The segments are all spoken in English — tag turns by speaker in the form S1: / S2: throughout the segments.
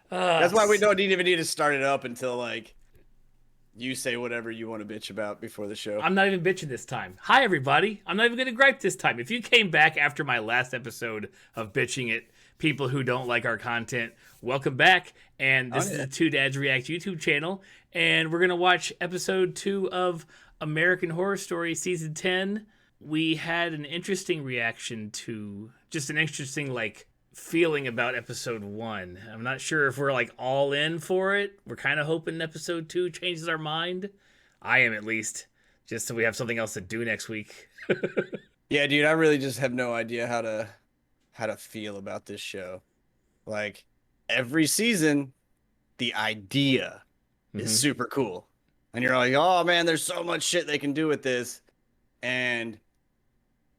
S1: That's why we don't even need to start it up until like you say whatever you want to bitch about before the show.
S2: I'm not even bitching this time. Hi, everybody. I'm not even going to gripe this time. If you came back after my last episode of bitching at people who don't like our content, welcome back. And this is the Two Dads React YouTube channel. And we're going to watch episode 2 of American Horror Story Season 10. We had an interesting reaction to just an interesting, like, feeling about episode 1. I'm not sure if we're, like, all in for it. We're kind of hoping episode 2 changes our mind. I am, at least, just so we have something else to do next week.
S1: Yeah, dude, I really just have no idea how to feel about this show. Like every season, the idea is super cool. And you're like, "Oh man, there's so much shit they can do with this." And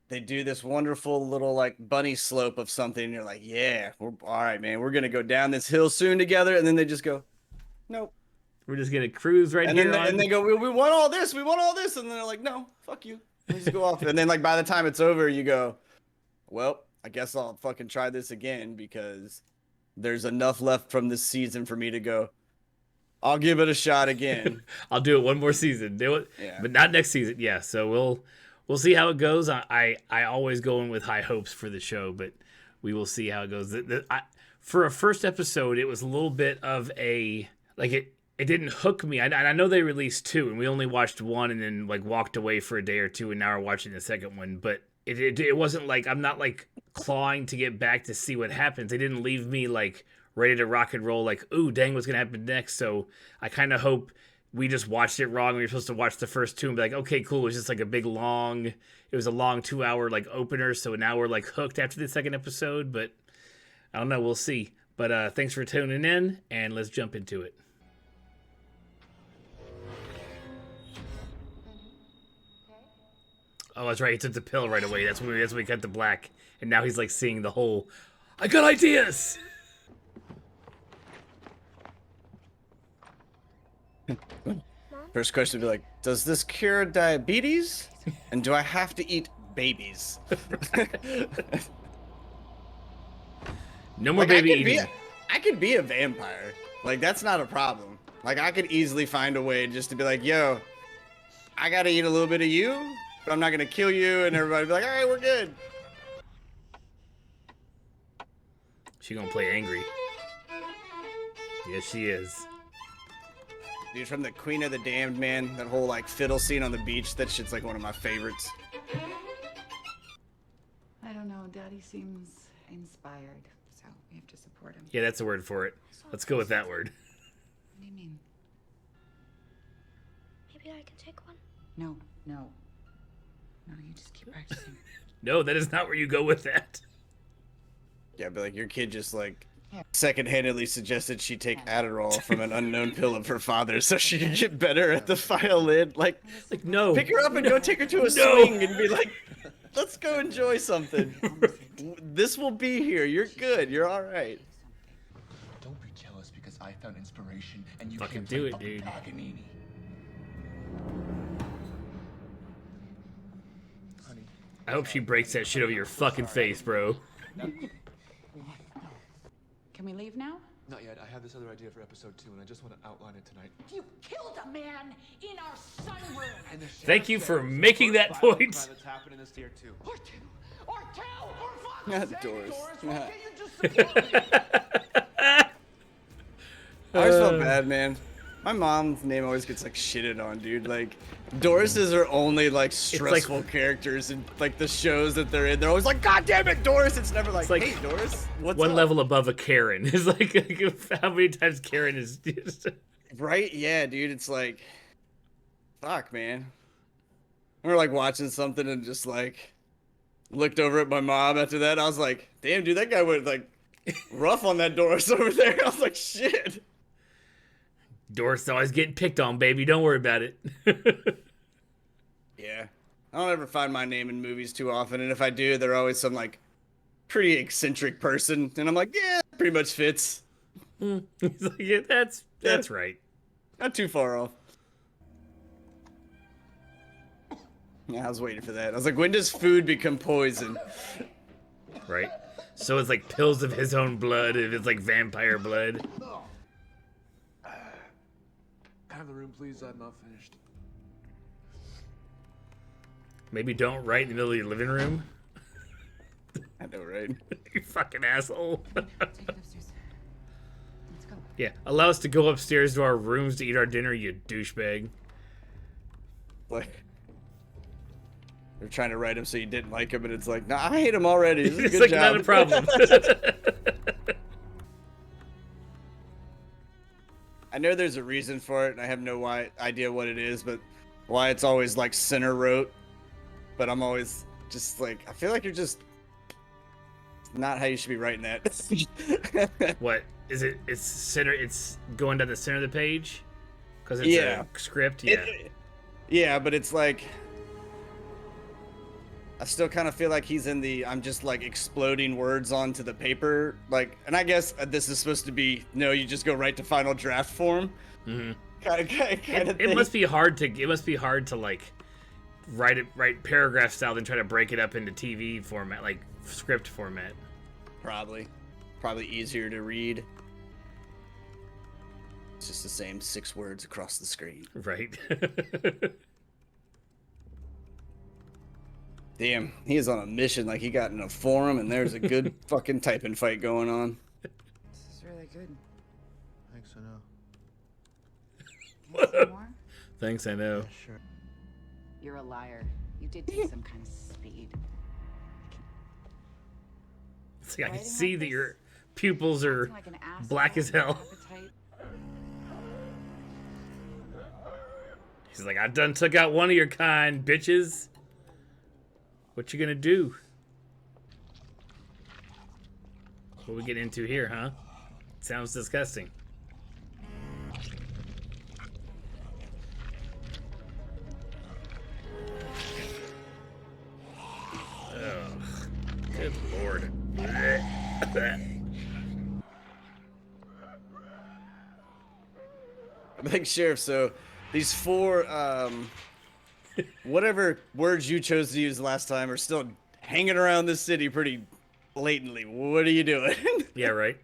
S1: they do this wonderful little like bunny slope of something and you're like, "Yeah, we're all right, man. We're going to go down this hill soon together." And then they just go, "Nope."
S2: We're just going to cruise right
S1: And
S2: here
S1: then
S2: on...
S1: and they go, we want all this. We want all this." And then they're like, "No, fuck you. Let's go off." And then like by the time it's over, you go, "Well, I guess I'll fucking try this again because there's enough left from this season for me to go, I'll give it a shot again."
S2: I'll do it one more season. Do it,
S1: Yeah.
S2: but not next season. Yeah, so we'll see how it goes. I always go in with high hopes for the show, but we will see how it goes. For a first episode, it was a little bit of a like it didn't hook me. I know they released 2, and we only watched 1, and then like walked away for a day or 2, and now we're watching the second one. But it wasn't like I'm not like clawing to get back to see what happens. They didn't leave me like ready to rock and roll. Like, ooh, dang, what's gonna happen next? So I kind of hope we just watched it wrong. We were supposed to watch the first 2 and be like, okay, cool. It was just like a big long. It was a long 2-hour like opener. So now we're like hooked after the second episode. But I don't know. We'll see. But thanks for tuning in, and let's jump into it. Oh, that's right. He took the pill right away. That's when we cut to black, and now he's like seeing the whole. I got ideas.
S1: First question would be like, does this cure diabetes? And do I have to eat babies?
S2: No more
S1: Like,
S2: baby eating.
S1: I could be a vampire. Like, that's not a problem. Like, I could easily find a way just to be like, yo, I gotta eat a little bit of you, but I'm not gonna kill you, and everybody be like, all right, we're good.
S2: She gonna play angry. Yes, she is.
S1: Dude, from the Queen of the Damned, man, that whole like fiddle scene on the beach, that shit's like one of my favorites.
S3: I don't know. Daddy seems inspired, so we have to support him.
S2: Yeah, that's the word for it. Let's go with that word.
S3: What do you mean?
S4: Maybe I can take one.
S3: No. No, you just keep practicing.
S2: No, that is not where you go with that.
S1: Yeah, but like your kid just like second-handedly suggested she take Adderall from an unknown pill of her father so she could get better at the violin. Like
S2: No.
S1: pick her up and go take her to a swing and be like, let's go enjoy something. This will be here. You're good. You're all right.
S5: Don't be jealous because I found inspiration and you
S2: Fucking
S5: can't
S2: do
S5: play
S2: it,
S5: fucking
S2: dude.
S5: Paganini. Honey,
S2: I hope she breaks that shit over your fucking face, bro.
S3: Can we leave now?
S5: not yet. I have this other idea for episode 2, and I just want to outline it tonight.
S3: You killed a man in our sunroom.
S5: And the
S2: Thank you
S5: sheriff
S2: for
S5: says
S2: making that
S5: first violent
S2: point.
S5: crime that's happened in this tier 2.
S3: Or two. For
S1: Not
S3: fuck's sake,
S1: Doris.
S3: Why can't you just support me?
S1: I always felt bad, man. My mom's name always gets like shitted on, dude. Like, Doris is her only like stressful characters in like the shows that they're in. They're always like, "God damn it, Doris!" It's never like,
S2: like
S1: "Hey, Doris, what's
S2: One
S1: up?"
S2: level above a Karen. It's like how many times Karen is just...
S1: Right? Yeah, dude. It's like, fuck, man. We were like watching something and just like looked over at my mom after that. I was like, damn, dude, that guy went like rough on that Doris over there. I was like, shit.
S2: Doris always getting picked on, baby. Don't worry about it.
S1: Yeah. I don't ever find my name in movies too often, and if I do, they're always some like pretty eccentric person, and I'm like, yeah, pretty much fits.
S2: He's like, yeah, that's right.
S1: Not too far off. Yeah, I was waiting for that. I was like, when does food become poison?
S2: Right. So it's like pills of his own blood, if it's like vampire blood.
S4: Have the room, please. I'm not finished.
S2: Maybe don't write in the middle of your living room.
S1: I know, right?
S2: You fucking asshole.
S3: Take it upstairs. Let's go.
S2: Yeah, allow us to go upstairs to our rooms to eat our dinner, you douchebag.
S1: Like, they're trying to write him so you didn't like him, and it's like, nah, I hate him already. This is a
S2: It's
S1: good
S2: like
S1: job.
S2: not a problem.
S1: I know there's a reason for it, and I have no idea what it is, but why it's always like center wrote. But I'm always just like, I feel like you're just not how you should be writing that.
S2: What is it? It's center. It's going down the center of the page because it's
S1: Yeah.
S2: a script. Yeah.
S1: Yeah, but it's like, I still kind of feel like he's in the, I'm just like exploding words onto the paper, like, and I guess this is supposed to be, no, you just go right to final draft form.
S2: Mhm.
S1: Kind of thing.
S2: It must be hard to. It must be hard to like write paragraph style, then try to break it up into TV format, like script format.
S1: Probably easier to read. It's just the same 6 words across the screen.
S2: Right.
S1: Damn, he is on a mission. Like he got in a forum, and there's a good fucking typing fight going on.
S3: This is really good.
S4: Thanks, I know.
S3: Want some more?
S2: Thanks, I know.
S4: Sure.
S3: You're a liar. You did take some kind of speed.
S2: See, I can
S3: Writing
S2: see
S3: like
S2: that
S3: this?
S2: your pupils are
S3: Acting like an asshole
S2: black as
S3: with
S2: hell.
S3: appetite.
S2: He's like, I done took out one of your kind, bitches. What you gonna do? What we get into here, huh? Sounds disgusting. Ugh. Good lord.
S1: I'm like, Sheriff, so these 4, whatever words you chose to use last time are still hanging around this city pretty blatantly. What are you doing?
S2: Yeah, right.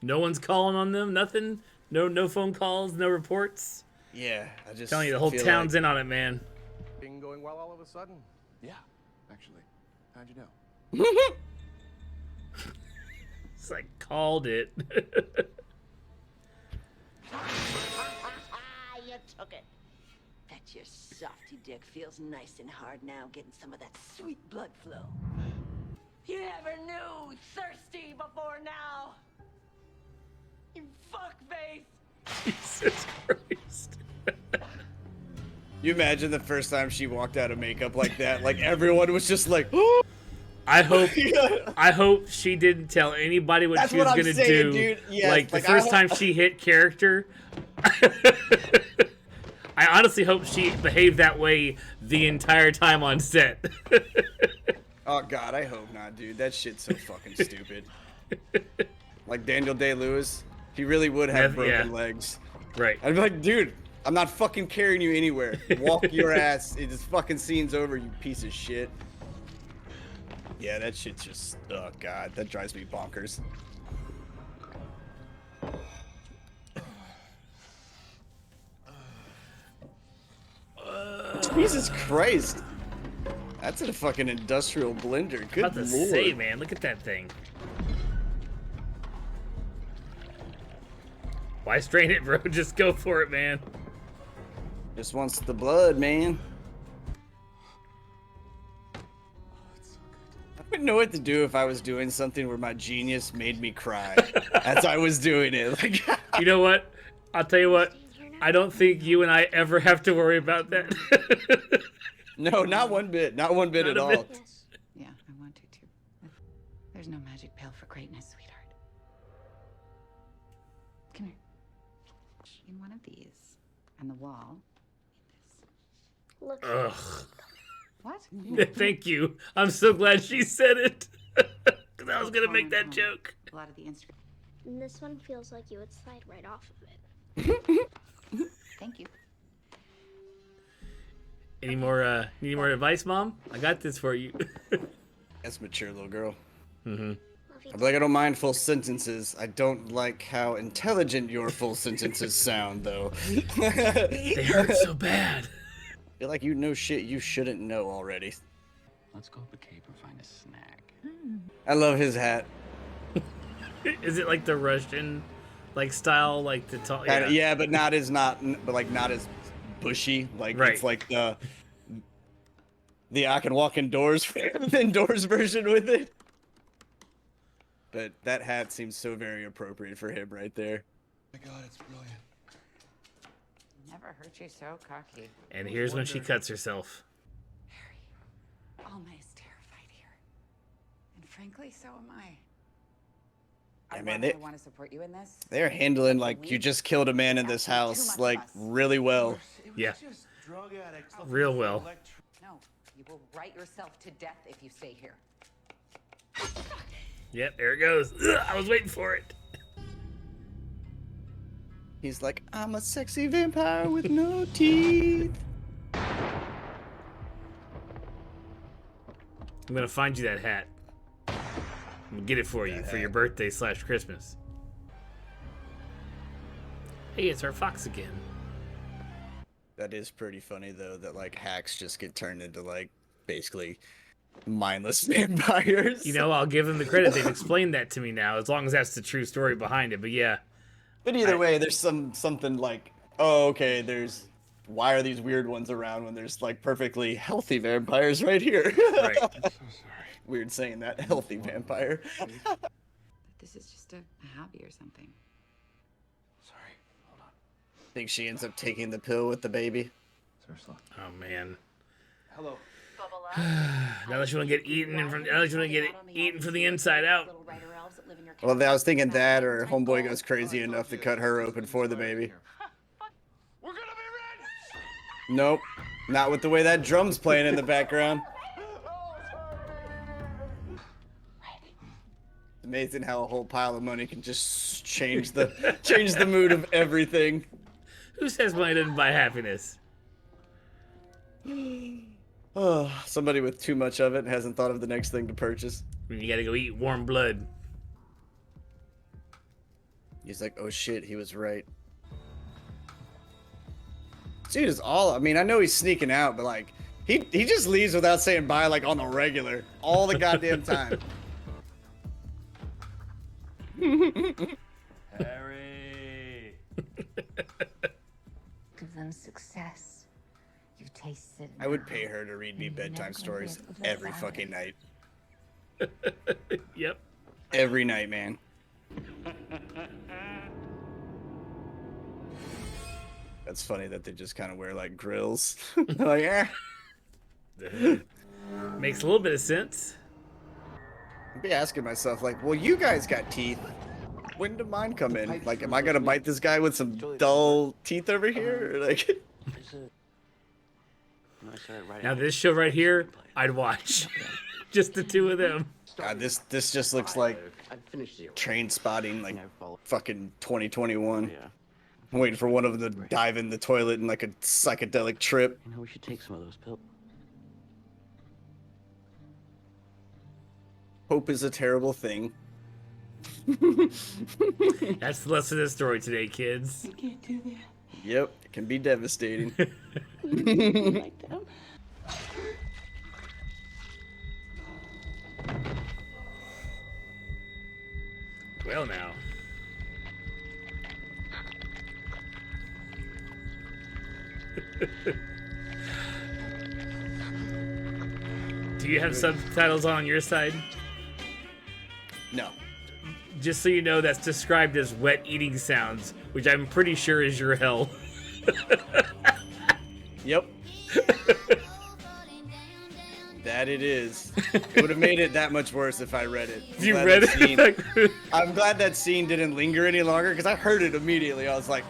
S2: No one's calling on them. Nothing. No phone calls. No reports.
S1: Yeah, I just
S2: Telling you, the whole
S1: feel
S2: town's
S1: like,
S2: in on it, man.
S5: Thing going well all of a sudden.
S4: Yeah, actually. How'd you know?
S2: It's like called it.
S6: You took it. Bet your softy dick feels nice and hard now, getting some of that sweet blood flow. You never knew thirsty before now. You fuckface.
S2: Jesus Christ.
S1: You imagine the first time she walked out of makeup like that, like everyone was just like,
S2: I hope she didn't tell anybody what
S1: That's
S2: she was
S1: what I'm
S2: gonna
S1: saying,
S2: do.
S1: dude. Yes,
S2: like the
S1: like,
S2: first time she hit character. I honestly hope she behaved that way the entire time on set.
S1: oh god, I hope not, dude. That shit's so fucking stupid. Like Daniel Day-Lewis, he really would have broken
S2: Yeah.
S1: legs.
S2: Right.
S1: I'd be like, dude, I'm not fucking carrying you anywhere. Walk your ass. This fucking scene's over, you piece of shit. Yeah, that shit's just, oh god, that drives me bonkers. Jesus Christ. That's a fucking industrial blender. Good
S2: About to
S1: lord.
S2: say, man, look at that thing. Why strain it, bro? Just go for it, man.
S1: Just wants the blood, man. I wouldn't know what to do if I was doing something where my genius made me cry as I was doing it. Like,
S2: You know what? I'll tell you what. I don't think you and I ever have to worry about that.
S1: no, not one bit. Not one bit
S2: Not
S1: at
S2: a
S1: all.
S2: bit.
S6: Yes.
S3: Yeah, I want to too. There's no magic pill for greatness, sweetheart. Come here. In one of these, on the wall.
S7: Look,
S2: Ugh.
S3: What?
S2: Thank you. I'm so glad she said it. Because I was going to make that joke.
S3: A lot of the instruments.
S7: and this one feels like you would slide right off of it.
S3: Thank you.
S2: Any more advice, Mom? I got this for you.
S1: That's mature little girl.
S2: Mm-hmm.
S7: fluffy.
S1: I'm like, I don't mind full sentences. I don't like how intelligent your full sentences sound, though.
S2: They hurt so bad.
S1: I feel like you know shit you shouldn't know already.
S5: Let's go up the cape and find a snack.
S1: I love his hat.
S2: Is it like the Russian, like style, like the tall?
S1: Yeah, but not as bushy. Like
S2: Right.
S1: it's like the I can walk indoors indoors version with it. But that hat seems so very appropriate for him right there.
S4: Oh my God, it's brilliant.
S3: Never heard you so cocky.
S2: And here's when she cuts herself.
S3: Harry, Alma is terrified here. And frankly, so am I.
S1: I mean,
S3: I want to support you in this.
S1: They're handling like you just killed a man in this house like really well.
S2: Yeah.
S4: Just drug addicts.
S2: Real well.
S3: No, you will write yourself to death if you stay here.
S2: Yep, there it goes. Ugh, I was waiting for it.
S1: He's like, I'm a sexy vampire with no teeth.
S2: I'm gonna find you that hat. I'm gonna get it for you for your birthday / Christmas. Hey, it's our fox again.
S1: That is pretty funny though, that like hacks just get turned into like basically mindless vampires.
S2: You know, I'll give them the credit. They've explained that to me now, as long as that's the true story behind it. But yeah,
S1: But either way, there's something like, oh, okay, why are these weird ones around when there's like perfectly healthy vampires right here?
S2: right.
S4: I'm so sorry.
S1: Weird saying that, healthy vampire.
S3: That this is just a hobby or something.
S4: Sorry. Hold on.
S1: Think she ends up taking the pill with the baby.
S4: Seriously.
S2: Oh man.
S4: Hello.
S2: Now that you want to get eaten and from, now that you want to get eaten from the inside out.
S1: Well, I was thinking that, or homeboy goes crazy enough to cut her open for the baby.
S4: We're gonna be rich.
S1: Nope, not with the way that drum's playing in the background. Amazing how a whole pile of money can just change the mood of everything.
S2: Who says money doesn't buy happiness?
S1: Oh, somebody with too much of it hasn't thought of the next thing to purchase.
S2: When you gotta go eat warm blood.
S1: He's like, oh shit, he was right. Dude is all, I mean, I know he's sneaking out, but like, he just leaves without saying bye, like on the regular, all the goddamn time.
S5: Harry.
S8: Give them success. You've tasted.
S1: I would pay her to read me bedtime stories every fucking night.
S2: Yep.
S1: Every night, man. That's funny that they just kind of wear like grills. Like, eh.
S2: Makes a little bit of sense.
S1: I'd be asking myself, like, well, you guys got teeth. When do mine come in? Like, am I gonna bite this guy with some dull teeth over here? Or, like,
S2: Now this show right here, I'd watch. Just the two of them.
S1: God, this just looks like Train Spotting, like fucking 2021. I'm waiting for one of them to dive in the toilet in like a psychedelic trip.
S9: You know, we should take some of those pills.
S1: Hope is a terrible thing.
S2: That's the lesson of the story today, kids.
S3: You can't do that.
S1: Yep, it can be devastating.
S3: Like them.
S2: Well now. Do you have subtitles on your side?
S1: No.
S2: Just so you know, that's described as wet eating sounds, which I'm pretty sure is your hell.
S1: Yep. That it is. It would have made it that much worse if I read it.
S2: You read it?
S1: I'm glad that scene didn't linger any longer because I heard it immediately. I was like,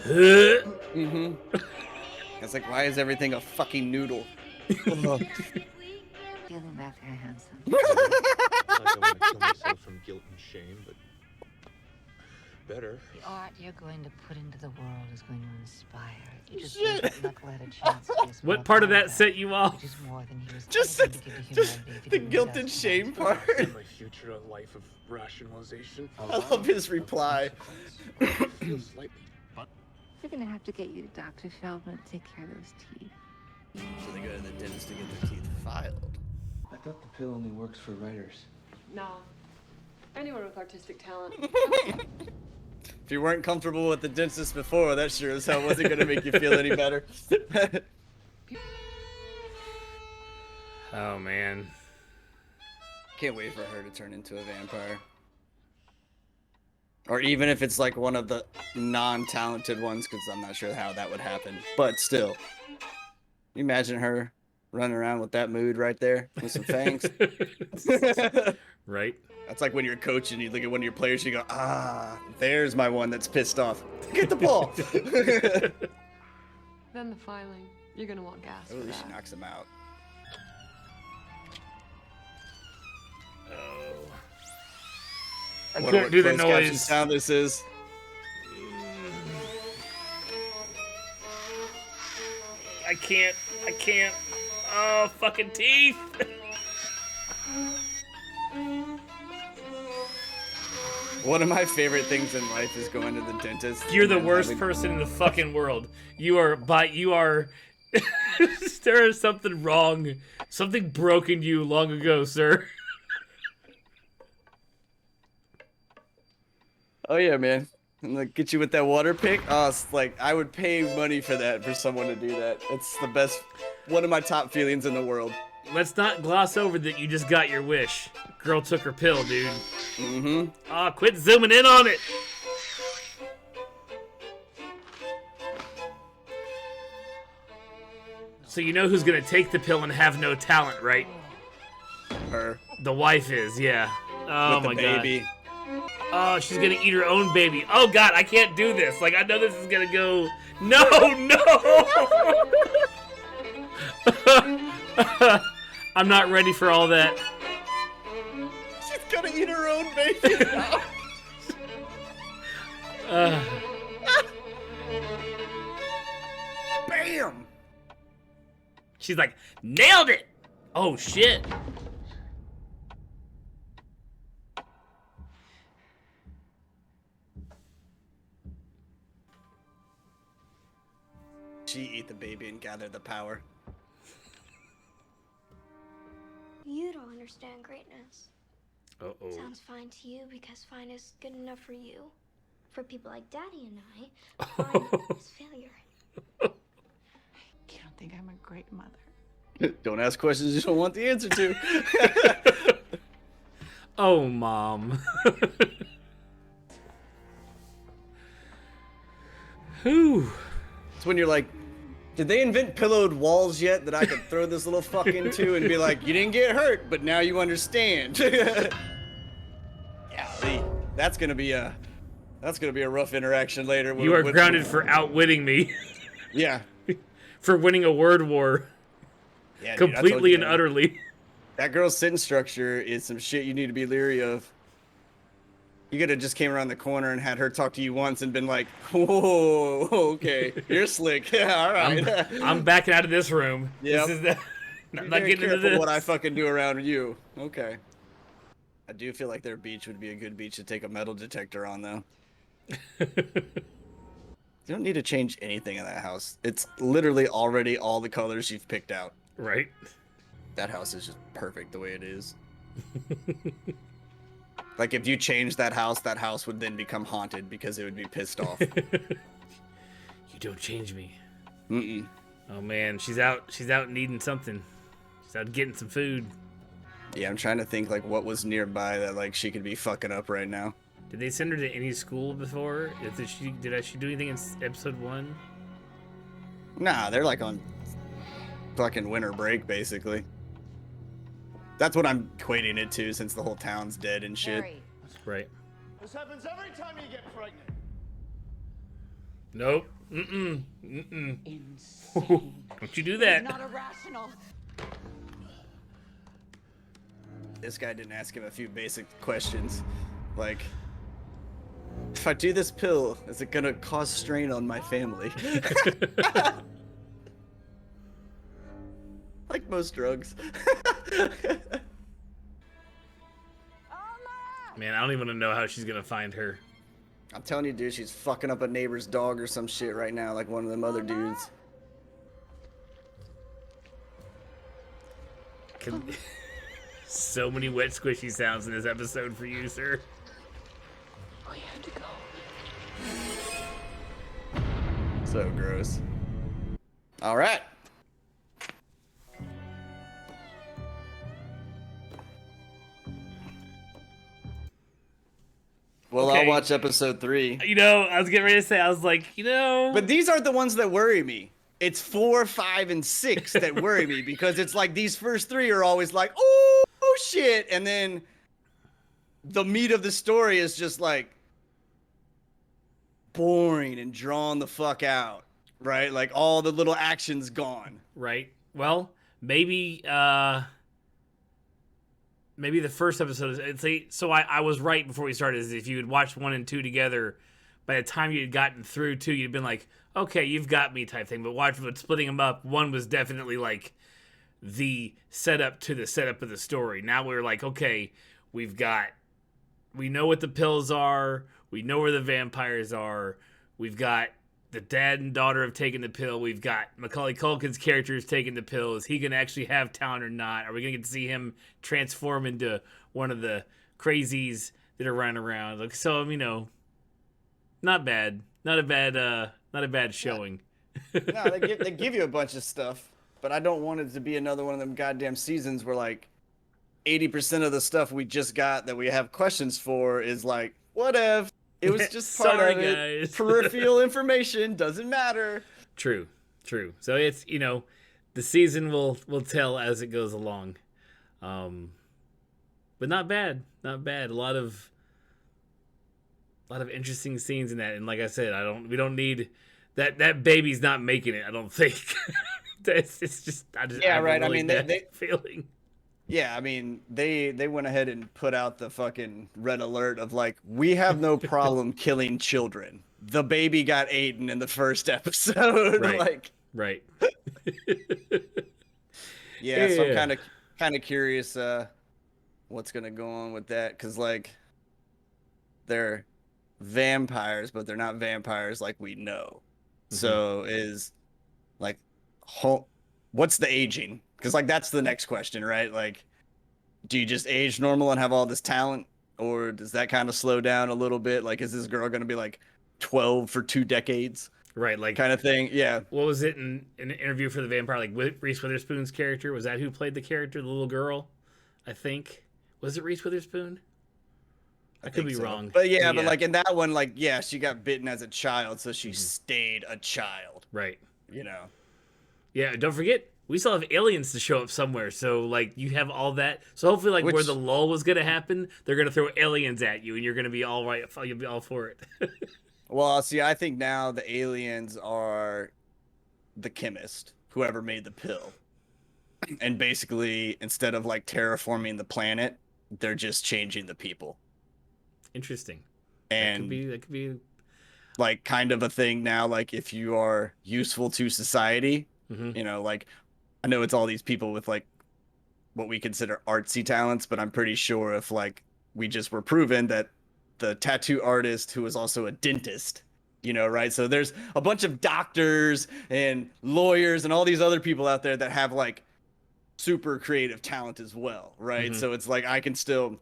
S1: mm-hmm. I was like, why is everything a fucking noodle?
S8: Feeling that very handsome.
S10: I don't want to kill myself from guilt and shame, but
S5: better.
S8: The art you're going to put into the world is going to inspire. You just gave that knucklehead a chance to be
S2: What part of that set you off?
S8: which is more than he was
S1: Just,
S8: ever gonna give to
S1: just
S8: humanity if he
S1: the
S8: didn't
S1: guilt
S8: possess
S1: and
S8: the
S1: shame
S8: magic.
S1: part.
S5: My future, a life of rationalization.
S1: I love his reply.
S5: Feels slightly.
S8: They're gonna have to get you to Dr. Feldman to take care of those teeth.
S1: So they go to the dentist to get their teeth filed.
S9: I thought the pill only works for writers.
S10: No. Anyone with artistic talent.
S1: If you weren't comfortable with the dentist before, that sure as hell wasn't going to make you feel any better.
S2: Oh man.
S1: Can't wait for her to turn into a vampire. Or even if it's like one of the non-talented ones, because I'm not sure how that would happen. But still. You imagine her running around with that mood right there with some fangs?
S2: Right?
S1: That's like when you're coaching, you look at one of your players, you go, ah, there's my one that's pissed off. Get the ball.
S10: Then the filing. You're gonna want gas for
S1: Ooh,
S10: that.
S1: she knocks him out.
S2: Oh. I
S1: Wonder
S2: couldn't do the
S1: closed caption
S2: noise.
S1: sound this is.
S2: I can't. Oh, fucking teeth.
S1: One of my favorite things in life is going to the dentist.
S2: You're the
S1: and then
S2: worst
S1: having-
S2: person in the fucking world. You are, there is something wrong. Something broken you long ago, sir.
S1: Oh yeah, man. And like get you with that water pick. Oh, it's like I would pay money for that, for someone to do that. It's the best, one of my top feelings in the world.
S2: Let's not gloss over that you just got your wish. Girl took her pill, dude.
S1: Mm-hmm.
S2: Ah, quit zooming in on it. So you know who's gonna take the pill and have no talent, right?
S1: Her
S2: The wife is, yeah. Oh
S1: with
S2: my
S1: the
S2: god.
S1: baby.
S2: Oh, she's gonna eat her own baby. Oh god, I can't do this. Like I know this is gonna go. No, no. I'm not ready for all that.
S1: She's gonna eat her own baby. Bam!
S2: She's like, nailed it. Oh shit.
S1: She eat the baby and gather the power.
S7: You don't understand greatness.
S2: Uh-oh.
S7: Sounds fine to you because fine is good enough for you. For people like Daddy and I, fine is failure.
S3: You don't think I'm a great mother?
S1: Don't ask questions you don't want the answer to.
S2: Oh, Mom. Whew.
S1: It's when you're like, did they invent pillowed walls yet that I could throw this little fuck into and be like, you didn't get hurt, but now you understand. Golly, that's gonna be a rough interaction later.
S2: You are grounded for outwitting me.
S1: Yeah.
S2: For winning a word war.
S1: Yeah, dude, I told
S2: Completely
S1: you,
S2: and
S1: man.
S2: utterly.
S1: That girl's sentence structure is some shit you need to be leery of. You could have just came around the corner and had her talk to you once and been like, whoa, okay, you're slick. Yeah, all right.
S2: I'm backing out of this room.
S1: Yep.
S2: This is the,
S1: Be
S2: I'm not
S1: very
S2: getting into
S1: careful
S2: this.
S1: what I fucking do around you. Okay. I do feel like their beach would be a good beach to take a metal detector on, though. You don't need to change anything in that house. It's literally already all the colors you've picked out.
S2: Right?
S1: That house is just perfect the way it is. Like, if you change that house would then become haunted because it would be pissed off.
S2: You don't change me.
S1: Mm-mm.
S2: Oh man, she's out needing something. She's out getting some food.
S1: Yeah, I'm trying to think, like, what was nearby that, like, she could be fucking up right now.
S2: Did they send her to any school before? Did she do anything in episode 1?
S1: Nah, they're, like, on fucking winter break, basically. That's what I'm equating it to, since the whole town's dead and shit.
S8: Harry,
S2: Right.
S5: This happens every time you get pregnant.
S2: Nope. Mm-mm. Mm-mm.
S3: Insane.
S2: Don't you do that.
S3: Not irrational.
S1: This guy didn't ask him a few basic questions. Like, if I do this pill, is it gonna cause strain on my family? Like most drugs.
S2: Man, I don't even know how she's gonna find her.
S1: I'm telling you, dude, she's fucking up a neighbor's dog or some shit right now, like one of them other dudes.
S2: So many wet, squishy sounds in this episode for you, sir.
S10: We have to go.
S1: So gross. All right. Well,
S2: Okay.
S1: I'll watch episode 3.
S2: You know, I was getting ready to say, I was like, you know.
S1: But these aren't the ones that worry me. It's 4, 5, and 6 that worry me because it's like these first 3 are always like, oh shit, and then the meat of the story is just like boring and drawn the fuck out, right? Like all the little action's gone.
S2: Right. Well, maybe maybe the first episode so I was right before we started, is if you had watched 1 and 2 together, by the time you had gotten through 2, you'd been like, okay, you've got me type thing. But splitting them up, 1 was definitely like the setup to the setup of the story. Now we're like, okay, we know what the pills are, we know where the vampires are, we've got the dad and daughter have taken the pill, we've got Macaulay Culkin's character is taking the pill. Is he gonna actually have talent or not? Are we gonna get to see him transform into one of the crazies that are running around? Like, so, you know, not bad, not a bad showing.
S1: No, they give you a bunch of stuff, but I don't want it to be another one of them goddamn seasons where like 80% of the stuff we just got that we have questions for is like, whatever. It was just part
S2: Sorry,
S1: of it.
S2: guys.
S1: Peripheral information doesn't matter.
S2: True. So it's, you know, the season will tell as it goes along. But not bad. A lot of interesting scenes in that, and like I said, we don't need that baby's not making it, I don't think. it's just I have
S1: right.
S2: a really
S1: I mean,
S2: bad feeling.
S1: Yeah, I mean, they went ahead and put out the fucking red alert of like, we have no problem killing children. The baby got eaten in the first episode.
S2: Right. Right.
S1: Yeah, so I'm kind of curious what's gonna go on with that, because like they're vampires, but they're not vampires like we know. Mm-hmm. So is like what's the aging? Because like that's the next question, right? Like, do you just age normal and have all this talent, or does that kind of slow down a little bit? Like, is this girl gonna be like 12 for 2 decades?
S2: Right, like
S1: kind of thing. Yeah.
S2: What was it in an interview for the vampire? Like Reese Witherspoon's character, was that who played the character, the little girl? I think, was it Reese Witherspoon? I could be wrong.
S1: But yeah, but like in that one, like yeah, she got bitten as a child, so she stayed a child.
S2: Right.
S1: You know.
S2: Yeah. Don't forget, we still have aliens to show up somewhere. So like you have all that. So hopefully, like where the lull was gonna happen, they're gonna throw aliens at you, and you're gonna be all right. You'll be all for it.
S1: Well, see, I think now the aliens are the chemist, whoever made the pill. And basically, instead of like terraforming the planet, they're just changing the people.
S2: Interesting.
S1: And
S2: that could be
S1: like kind of a thing now. Like if you are useful to society, you know, like I know it's all these people with like what we consider artsy talents, but I'm pretty sure if like we just were proven that the tattoo artist who was also a dentist, you know, right? So there's a bunch of doctors and lawyers and all these other people out there that have like super creative talent as well, right? So it's like I can still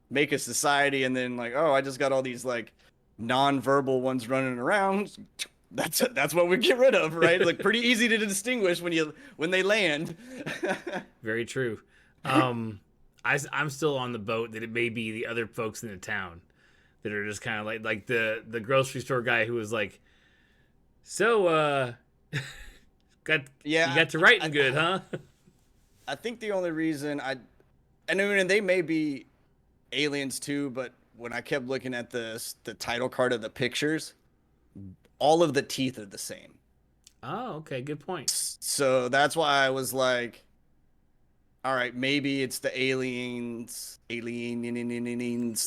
S1: make a society, and then like, oh, I just got all these like non-verbal ones running around. That's what we get rid of, right? Like pretty easy to distinguish when they land.
S2: Very true. I'm still on the boat that it may be the other folks in the town that are just kind of like the grocery store guy who was like, so you got to writing good, huh?
S1: I think the only reason I mean, they may be aliens too, but when I kept looking at the title card of the pictures, all of the teeth are the same.
S2: Oh, okay, good point.
S1: So that's why I was like, all right, maybe it's the aliens,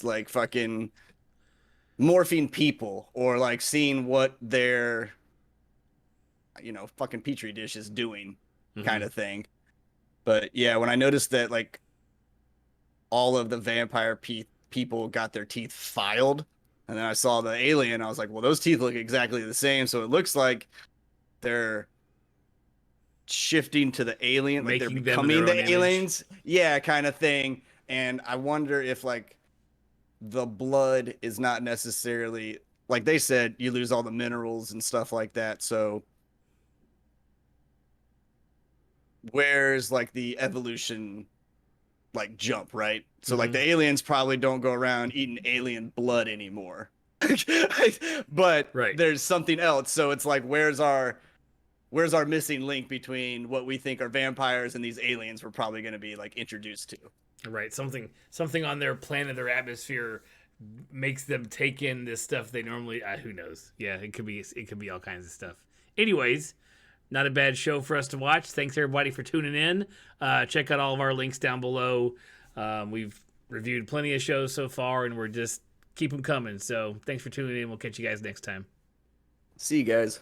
S1: like fucking morphing people or like seeing what their fucking petri dish is doing kind of thing. But yeah, when I noticed that like all of the vampire people got their teeth filed, and then I saw the alien, I was like, well, those teeth look exactly the same, so it looks like they're shifting to the alien, like they're
S2: Making them
S1: becoming
S2: their
S1: the
S2: own
S1: aliens. Yeah, kind of thing. And I wonder if like the blood is not necessarily, like they said, you lose all the minerals and stuff like that. So where's like the evolution like jump, right? So like the aliens probably don't go around eating alien blood anymore. But
S2: Right.
S1: there's something else. So it's like where's our missing link between what we think are vampires and these aliens we're probably going to be like introduced to?
S2: Right. Something on their planet, their atmosphere makes them take in this stuff they normally who knows. Yeah, it could be all kinds of stuff. Anyways, not a bad show for us to watch. Thanks everybody for tuning in. Check out all of our links down below. We've reviewed plenty of shows so far, and we're just keep them coming. So thanks for tuning in. We'll catch you guys next time.
S1: See you guys.